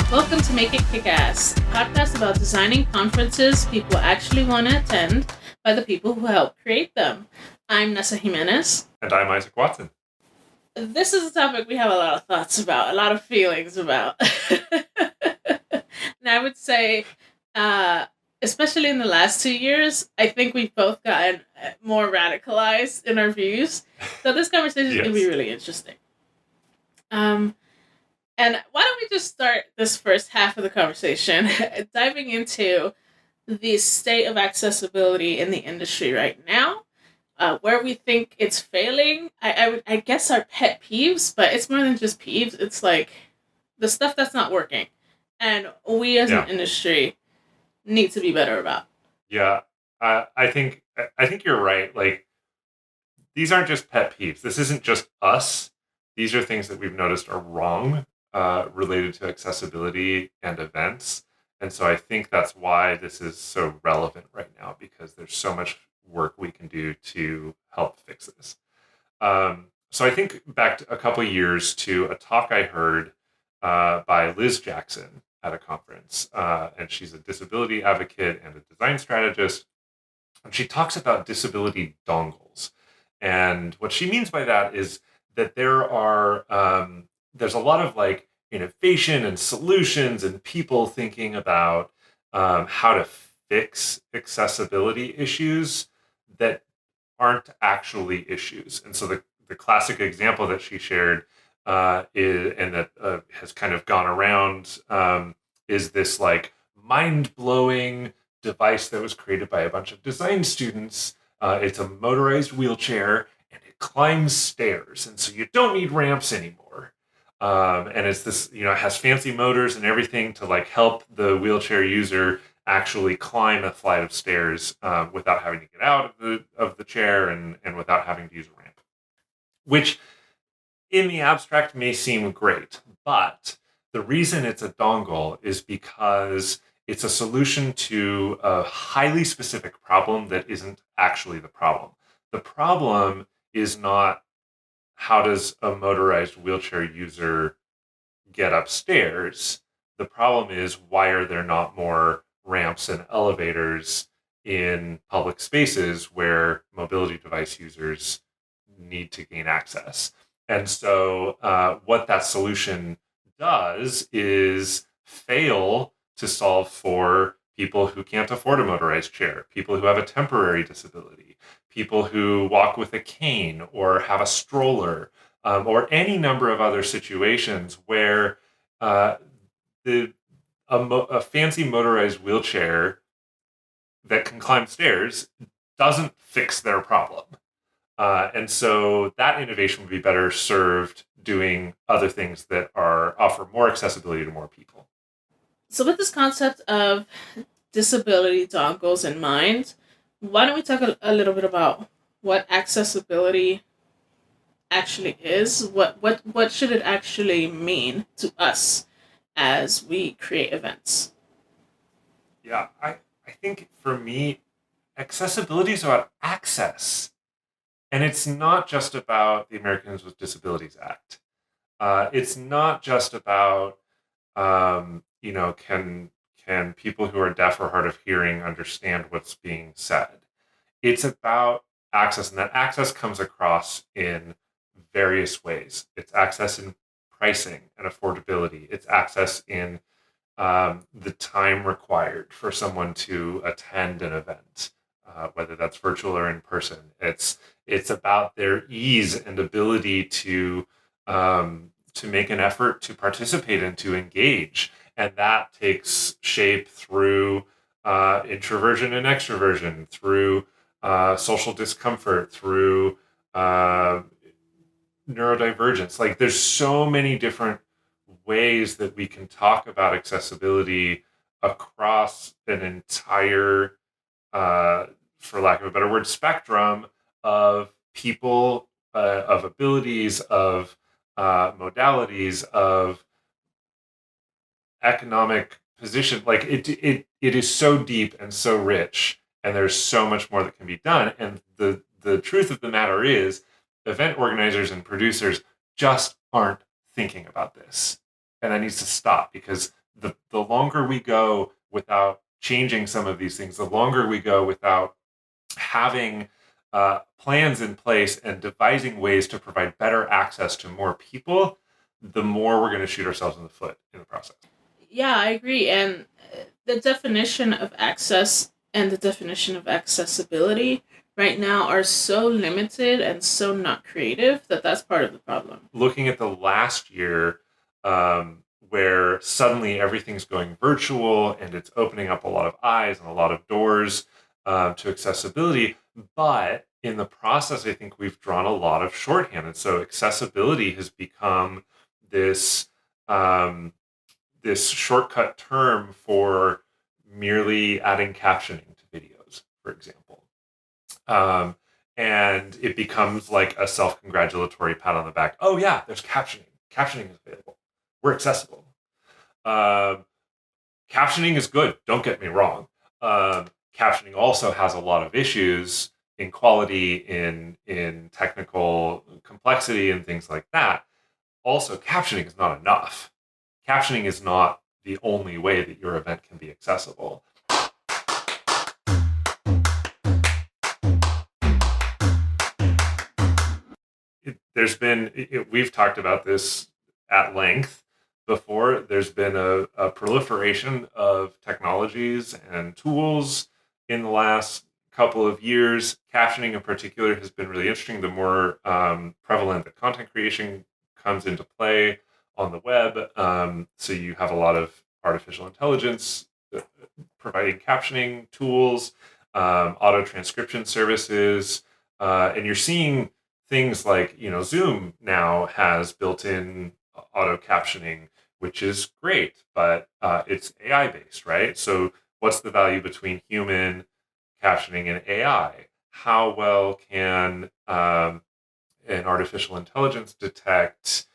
Welcome to Make It Kick-Ass, a podcast about designing conferences people actually want to attend by the people who help create them. I'm Nessa Jimenez. And I'm Isaac Watson. This is a topic we have a lot of thoughts about, a lot of feelings about. And I would say, especially in the last 2 years, I think we've both gotten more radicalized in our views. So this conversation is going to be really interesting. And why don't we just start this first half of the conversation diving into the state of accessibility in the industry right now, where we think it's failing. I guess our pet peeves, but it's more than just peeves. It's like the stuff that's not working, and we as an industry need to be better about. Yeah, I think you're right. Like, these aren't just pet peeves. This isn't just us. These are things that we've noticed are wrong related to accessibility and events. And so I think that's why this is so relevant right now, because there's so much work we can do to help fix this. So I think back a couple of years to a talk I heard by Liz Jackson at a conference. And she's a disability advocate and a design strategist. And she talks about disability dongles. And what she means by that is that there's a lot of like innovation and solutions and people thinking about how to fix accessibility issues that aren't actually issues. And so the classic example that she shared that has kind of gone around is this like mind-blowing device that was created by a bunch of design students. It's a motorized wheelchair and it climbs stairs. And so you don't need ramps anymore. And it's this, it has fancy motors and everything to like help the wheelchair user actually climb a flight of stairs without having to get out of the chair and without having to use a ramp, which in the abstract may seem great, but the reason it's a dongle is because it's a solution to a highly specific problem that isn't actually the problem. The problem is not how does a motorized wheelchair user get upstairs. The problem is why are there not more ramps and elevators in public spaces where mobility device users need to gain access. And so what that solution does is fail to solve for people who can't afford a motorized chair, people who have a temporary disability, people who walk with a cane or have a stroller, or any number of other situations where a fancy motorized wheelchair that can climb stairs doesn't fix their problem. And so that innovation would be better served doing other things that offer more accessibility to more people. So with this concept of disability dongles in mind, why don't we talk a little bit about what accessibility actually is? What should it actually mean to us as we create events? Yeah, I think for me, accessibility is about access. And it's not just about the Americans with Disabilities Act. It's not just about, can people who are deaf or hard of hearing understand what's being said? It's about access, and that access comes across in various ways. It's access in pricing and affordability. It's access in the time required for someone to attend an event, whether that's virtual or in person. It's about their ease and ability to make an effort to participate and to engage, and that takes shape through introversion and extroversion, through social discomfort, through neurodivergence. Like, there's so many different ways that we can talk about accessibility across an entire, for lack of a better word, spectrum of people, of abilities, of modalities, of economic position. Like, it is so deep and so rich, and there's so much more that can be done. And the truth of the matter is, event organizers and producers just aren't thinking about this. And that needs to stop, because the longer we go without changing some of these things, the longer we go without having plans in place and devising ways to provide better access to more people, the more we're going to shoot ourselves in the foot in the process. Yeah, I agree. And the definition of access and the definition of accessibility right now are so limited and so not creative that that's part of the problem. Looking at the last year, where suddenly everything's going virtual and it's opening up a lot of eyes and a lot of doors to accessibility. But in the process, I think we've drawn a lot of shorthand. And so accessibility has become this this shortcut term for merely adding captioning to videos, for example. And it becomes like a self-congratulatory pat on the back. Oh yeah, there's captioning. Captioning is available. We're accessible. Captioning is good. Don't get me wrong. Captioning also has a lot of issues in quality, in technical complexity, and things like that. Also, captioning is not enough. Captioning is not the only way that your event can be accessible. We've talked about this at length before. There's been a proliferation of technologies and tools in the last couple of years. Captioning in particular has been really interesting. The more prevalent that content creation comes into play on the web. So you have a lot of artificial intelligence providing captioning tools, auto transcription services, and you're seeing things like, Zoom now has built-in auto captioning, which is great, but it's AI based, right? So what's the value between human captioning and AI? How well can an artificial intelligence detect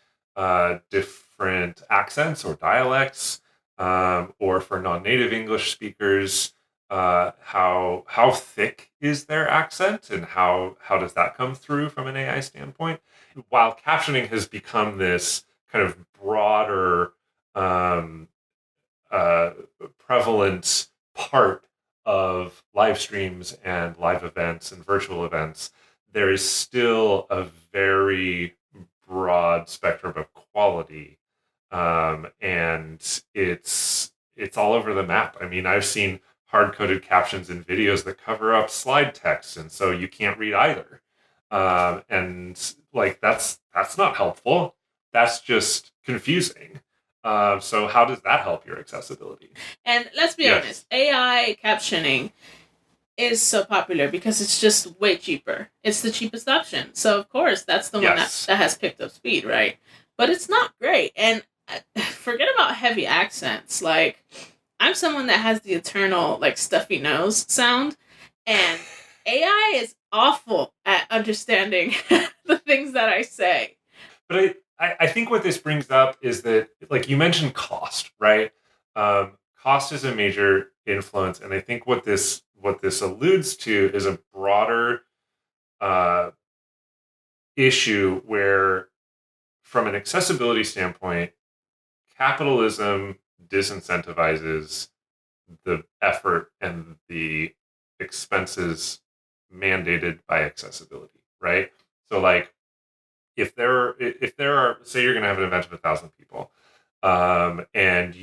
different accents or dialects, or for non-native English speakers, how thick is their accent, and how does that come through from an AI standpoint? While captioning has become this kind of broader, prevalent part of live streams and live events and virtual events, there is still a very broad spectrum of quality, and it's all over the map. I mean, I've seen hard-coded captions in videos that cover up slide text, and so you can't read either. And like that's not helpful. That's just confusing. So how does that help your accessibility? And let's be honest, AI captioning is so popular because it's just way cheaper. It's the cheapest option. So of course that's the one that has picked up speed, right? But it's not great. And forget about heavy accents. Like, I'm someone that has the eternal like stuffy nose sound, and AI is awful at understanding the things that I say. But I think what this brings up is that, like you mentioned, cost, right? Cost is a major influence, and I think what this alludes to is a broader issue where, from an accessibility standpoint, capitalism disincentivizes the effort and the expenses mandated by accessibility, right? So, like, if there are, say you're going to have an event of 1,000 people, and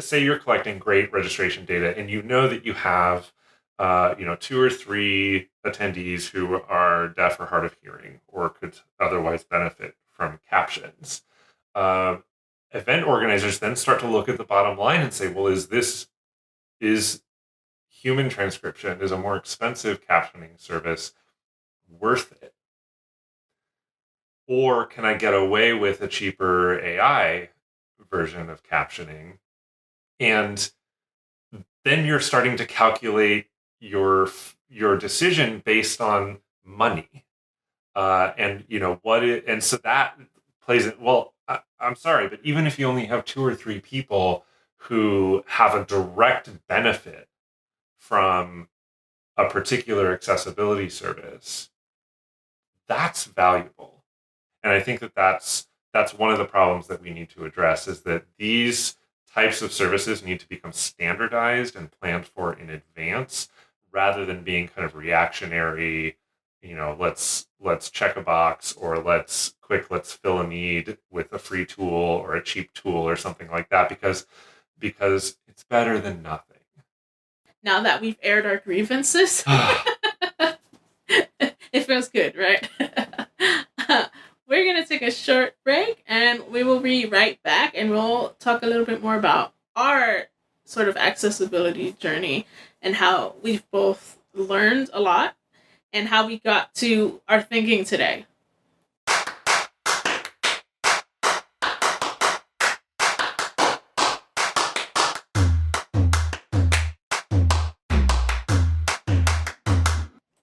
say you're collecting great registration data, and that you have 2 or 3 attendees who are deaf or hard of hearing or could otherwise benefit from captions. Event organizers then start to look at the bottom line and say, well, is human transcription, is a more expensive captioning service worth it? Or can I get away with a cheaper AI version of captioning? And then you're starting to calculate your decision based on money. And so that plays it. Well, I'm sorry, but even if you only have 2 or 3 people who have a direct benefit from a particular accessibility service, that's valuable. And I think that that's that's one of the problems that we need to address, is that these types of services need to become standardized and planned for in advance, rather than being kind of reactionary. Let's check a box, or let's fill a need with a free tool or a cheap tool or something like that, because it's better than nothing. Now that we've aired our grievances, it feels good, right? We're going to take a short break, and we will be right back, and we'll talk a little bit more about our sort of accessibility journey and how we've both learned a lot and how we got to our thinking today.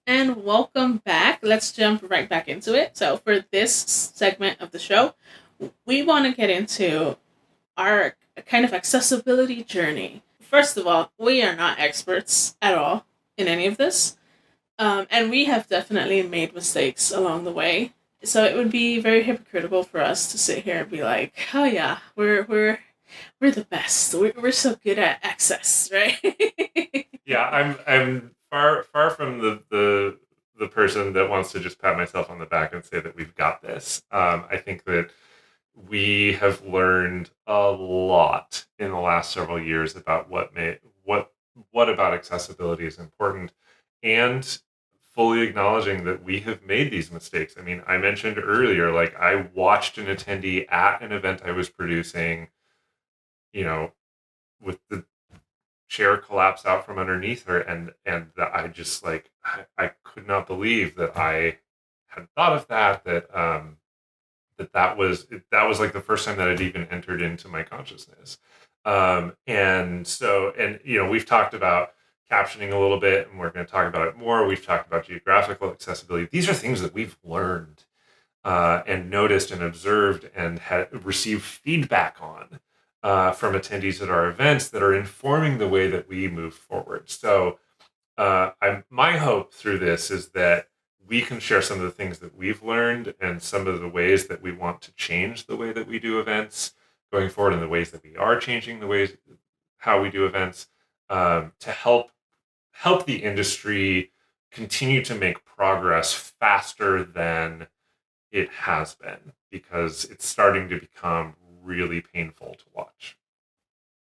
And welcome back. Let's jump right back into it. So for this segment of the show, we want to get into our kind of accessibility journey. First of all, we are not experts at all in any of this. And we have definitely made mistakes along the way. So it would be very hypocritical for us to sit here and be like, oh yeah, we're the best. We're so good at access, right? Yeah, I'm far from the person that wants to just pat myself on the back and say that we've got this. I think that we have learned a lot in the last several years about what about accessibility is important, and fully acknowledging that we have made these mistakes. I mean, I mentioned earlier, like, I watched an attendee at an event I was producing, with the chair collapse out from underneath her, and that I just, like, I could not believe that I had thought of that, that was like the first time that it even entered into my consciousness. And so, we've talked about captioning a little bit, and we're going to talk about it more. We've talked about geographical accessibility. These are things that we've learned and noticed and observed and had received feedback on from attendees at our events that are informing the way that we move forward. So my hope through this is that we can share some of the things that we've learned and some of the ways that we want to change the way that we do events going forward, and the ways that we are changing the ways how we do events, to help the industry continue to make progress faster than it has been, because it's starting to become really painful to watch.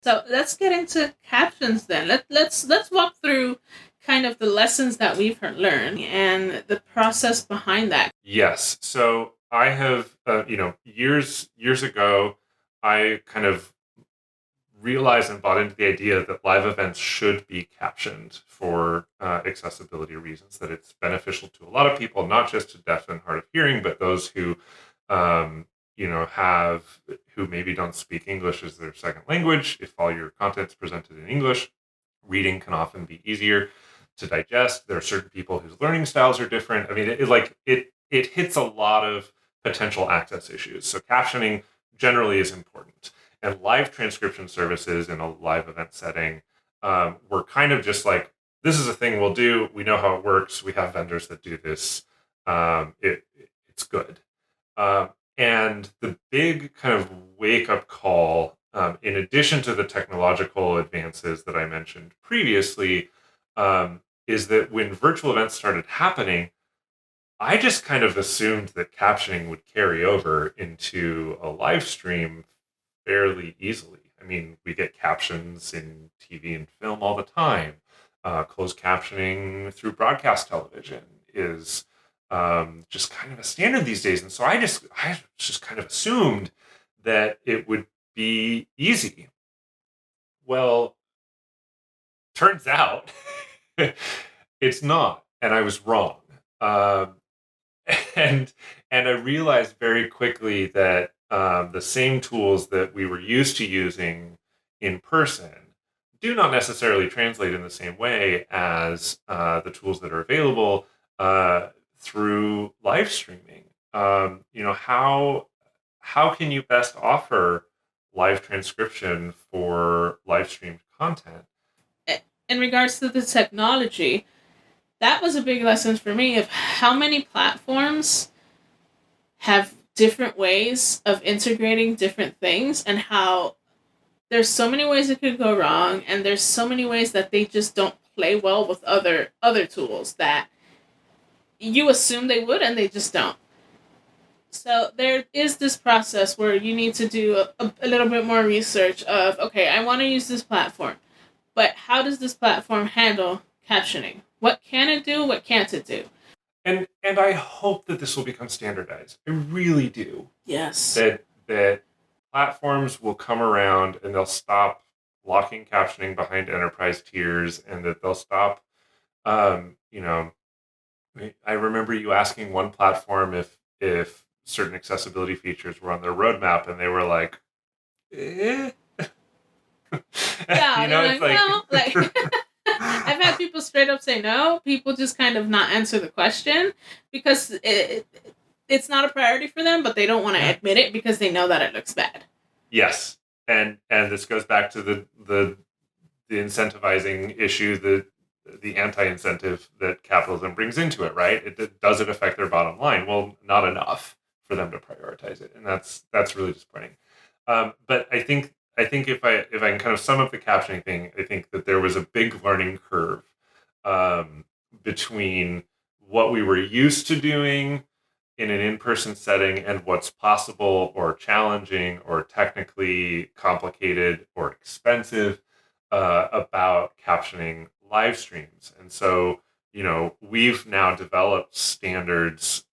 So let's get into captions then. Let's walk through kind of the lessons that we've learned and the process behind that. Yes. So I have, years ago, I kind of realized and bought into the idea that live events should be captioned for accessibility reasons, that it's beneficial to a lot of people, not just to deaf and hard of hearing, but those who, who maybe don't speak English as their second language. If all your content's presented in English, reading can often be easier to digest. There are certain people whose learning styles are different. I mean, it hits a lot of potential access issues. So captioning generally is important. And live transcription services in a live event setting were kind of just like, this is a thing we'll do. We know how it works. We have vendors that do this. It's good. And the big kind of wake-up call, in addition to the technological advances that I mentioned previously, is that when virtual events started happening, I just kind of assumed that captioning would carry over into a live stream fairly easily. I mean, we get captions in TV and film all the time. Closed captioning through broadcast television is just kind of a standard these days. And so I just kind of assumed that it would be easy. Well, turns out it's not, and I was wrong. And I realized very quickly that the same tools that we were used to using in person do not necessarily translate in the same way as the tools that are available through live streaming. How can you best offer live transcription for live streamed content? In regards to the technology, that was a big lesson for me of how many platforms have different ways of integrating different things, and how there's so many ways it could go wrong, and there's so many ways that they just don't play well with other tools that you assume they would, and they just don't. So there is this process where you need to do a little bit more research of, okay, I want to use this platform, but how does this platform handle captioning? What can it do? What can't it do? And I hope that this will become standardized. I really do. Yes. That platforms will come around and they'll stop locking captioning behind enterprise tiers, and that they'll stop. You know, I remember you asking one platform if certain accessibility features were on their roadmap, and they were like, eh. Yeah, You know, they're like, no. Like, I've had people straight up say no. People just kind of not answer the question because it's not a priority for them, but they don't want to admit it because they know that it looks bad. Yes, and this goes back to the incentivizing issue, the anti-incentive that capitalism brings into it, right? Does it affect their bottom line? Well, not enough for them to prioritize it, and that's really disappointing. But I think if I can kind of sum up the captioning thing, I think that there was a big learning curve between what we were used to doing in an in-person setting and what's possible or challenging or technically complicated or expensive about captioning live streams. And so, we've now developed standards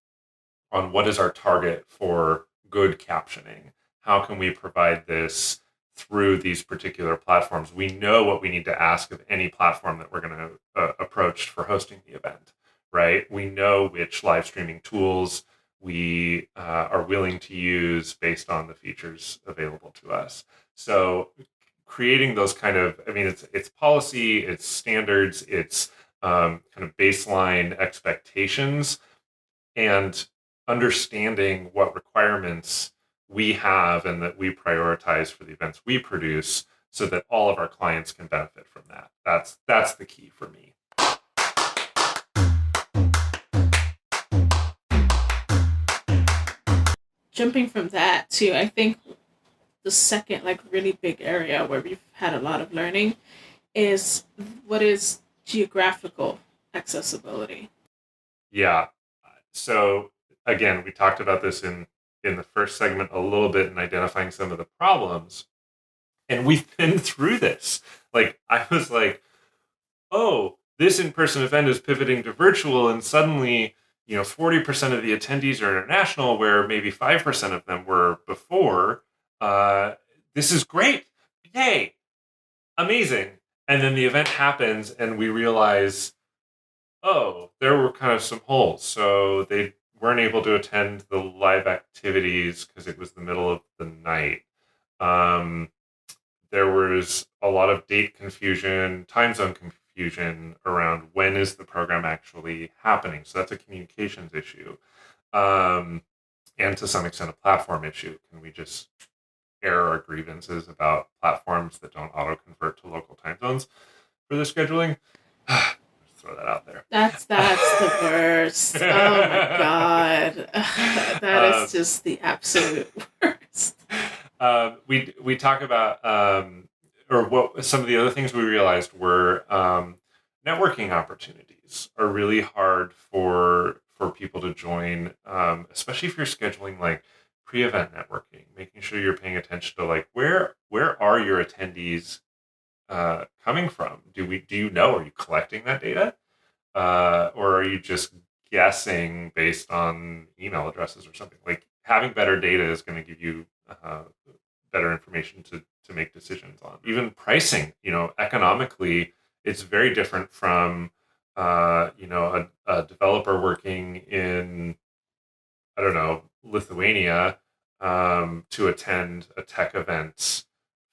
on what is our target for good captioning. How can we provide this through these particular platforms? We know what we need to ask of any platform that we're going to approach for hosting the event, right? We know which live streaming tools we are willing to use based on the features available to us. So creating those kind of, it's policy, it's standards, it's kind of baseline expectations, and understanding what requirements we have and that we prioritize for the events we produce so that all of our clients can benefit from that. That's the key for me. Jumping from that to, I think, the second really big area where we've had a lot of learning is what is geographical accessibility. Yeah. So again, we talked about this in the first segment a little bit in identifying some of the problems. And we've been through this. Like, I was like, oh, this in-person event is pivoting to virtual, and suddenly, 40% of the attendees are international, where maybe 5% of them were before. This is great. Yay. Amazing. And then the event happens, and we realize, oh, there were kind of some holes. So they weren't able to attend the live activities because it was the middle of the night. There was a lot of date confusion, time zone confusion around when is the program actually happening. So that's a communications issue. And to some extent, a platform issue. Can we just air our grievances about platforms that don't auto-convert to local time zones for the scheduling? Throw that out there. That's the worst. Oh my god, that is just the absolute worst. We talk about or what some of the other things we realized were networking opportunities are really hard for people to join, especially if you're scheduling like pre-event networking, making sure you're paying attention to like where are your attendees coming from? Do you know? Are you collecting that data, or are you just guessing based on email addresses or something? Like having better data is going to give you better information to make decisions on. Even pricing, economically, it's very different from a developer working in, I don't know, Lithuania to attend a tech event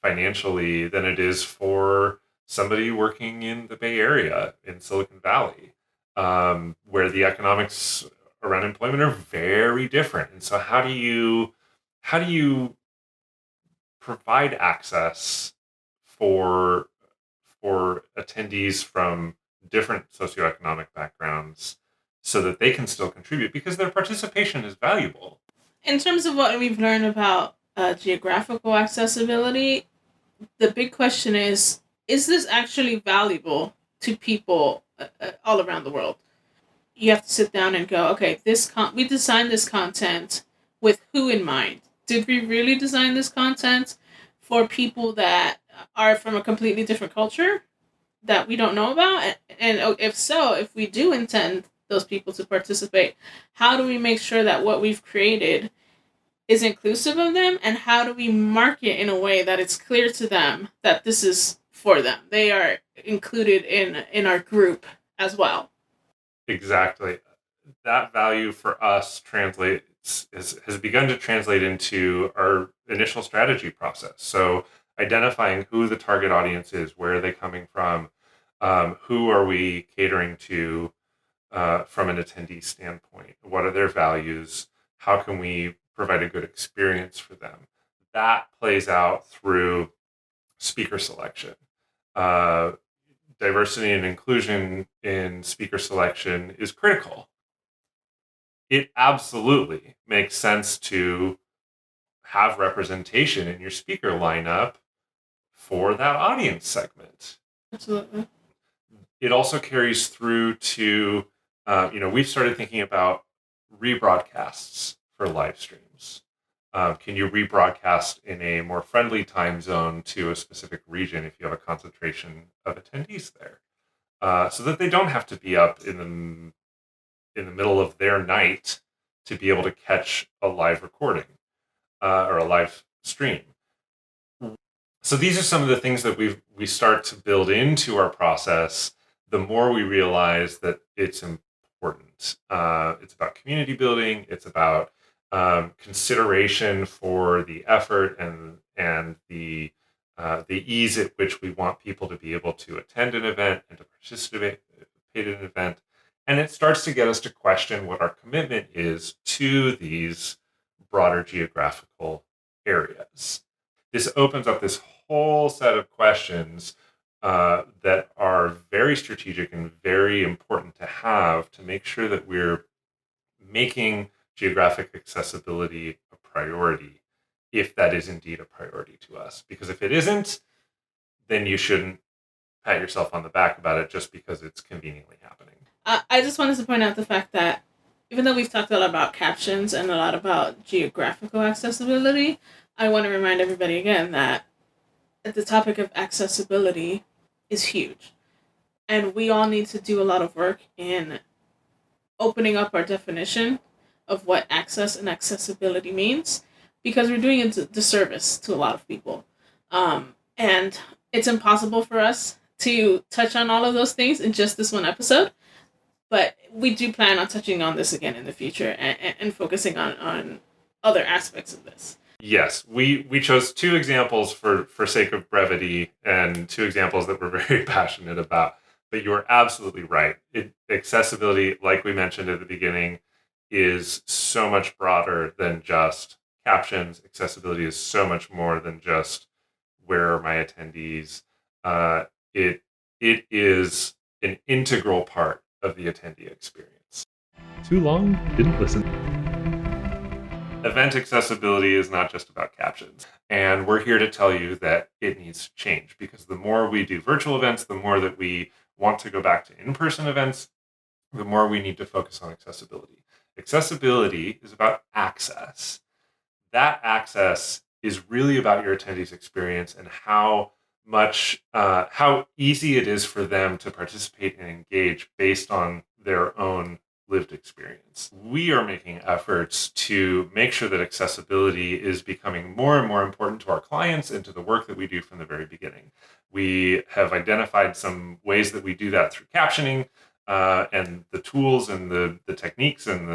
financially than it is for somebody working in the Bay Area in Silicon Valley, where the economics around employment are very different. And so how do you provide access for attendees from different socioeconomic backgrounds so that they can still contribute because their participation is valuable? In terms of what we've learned about geographical accessibility, the big question is this actually valuable to people all around the world? You have to sit down and go, okay, we designed this content with who in mind? Did we really design this content for people that are from a completely different culture that we don't know about? And if so, if we do intend those people to participate, how do we make sure that what we've created is inclusive of them, and how do we market in a way that it's clear to them that this is for them? They are included in our group as well. Exactly. That value for us has begun to translate into our initial strategy process. So identifying who the target audience is, where are they coming from, who are we catering to from an attendee standpoint, what are their values, how can we provide a good experience for them. That plays out through speaker selection. Diversity and inclusion in speaker selection is critical. It absolutely makes sense to have representation in your speaker lineup for that audience segment. Absolutely. It also carries through to, we've started thinking about rebroadcasts for live streams. Can you rebroadcast in a more friendly time zone to a specific region if you have a concentration of attendees there? So that they don't have to be up in the middle of their night to be able to catch a live recording or a live stream. So these are some of the things that we start to build into our process. The more we realize that it's important. It's about community building. It's about consideration for the effort and the ease at which we want people to be able to attend an event and to participate in an event. And it starts to get us to question what our commitment is to these broader geographical areas. This opens up this whole set of questions that are very strategic and very important to have to make sure that we're making geographic accessibility a priority, if that is indeed a priority to us. Because if it isn't, then you shouldn't pat yourself on the back about it just because it's conveniently happening. I just wanted to point out the fact that even though we've talked a lot about captions and a lot about geographical accessibility, I want to remind everybody again that the topic of accessibility is huge. And we all need to do a lot of work in opening up our definition of what access and accessibility means, because we're doing a disservice to a lot of people. And it's impossible for us to touch on all of those things in just this one episode. But we do plan on touching on this again in the future and focusing on other aspects of this. Yes, we chose two examples for sake of brevity and two examples that we're very passionate about. But you are absolutely right. Accessibility, like we mentioned at the beginning, is so much broader than just captions. Accessibility is so much more than just where are my attendees. It is an integral part of the attendee experience. Too long? Didn't listen. Event accessibility is not just about captions. And we're here to tell you that it needs to change, because the more we do virtual events, the more that we want to go back to in-person events, the more we need to focus on accessibility. Accessibility is about access. That access is really about your attendees' experience and how easy it is for them to participate and engage based on their own lived experience. We are making efforts to make sure that accessibility is becoming more and more important to our clients and to the work that we do from the very beginning. We have identified some ways that we do that through captioning and the tools and the techniques and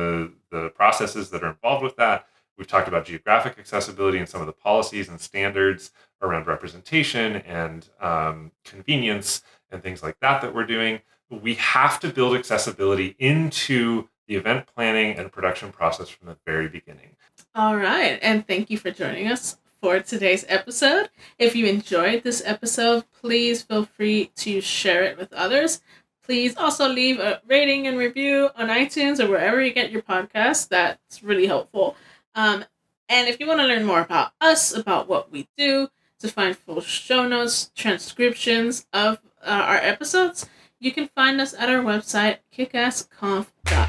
the processes that are involved with that. We've talked about geographic accessibility and some of the policies and standards around representation and convenience and things like that we're doing. We have to build accessibility into the event planning and production process from the very beginning. All right. And thank you for joining us for today's episode. If you enjoyed this episode, please feel free to share it with others. Please also leave a rating and review on iTunes or wherever you get your podcasts. That's really helpful. And if you want to learn more about us, about what we do, to find full show notes, transcriptions of our episodes, you can find us at our website, kickassconf.com.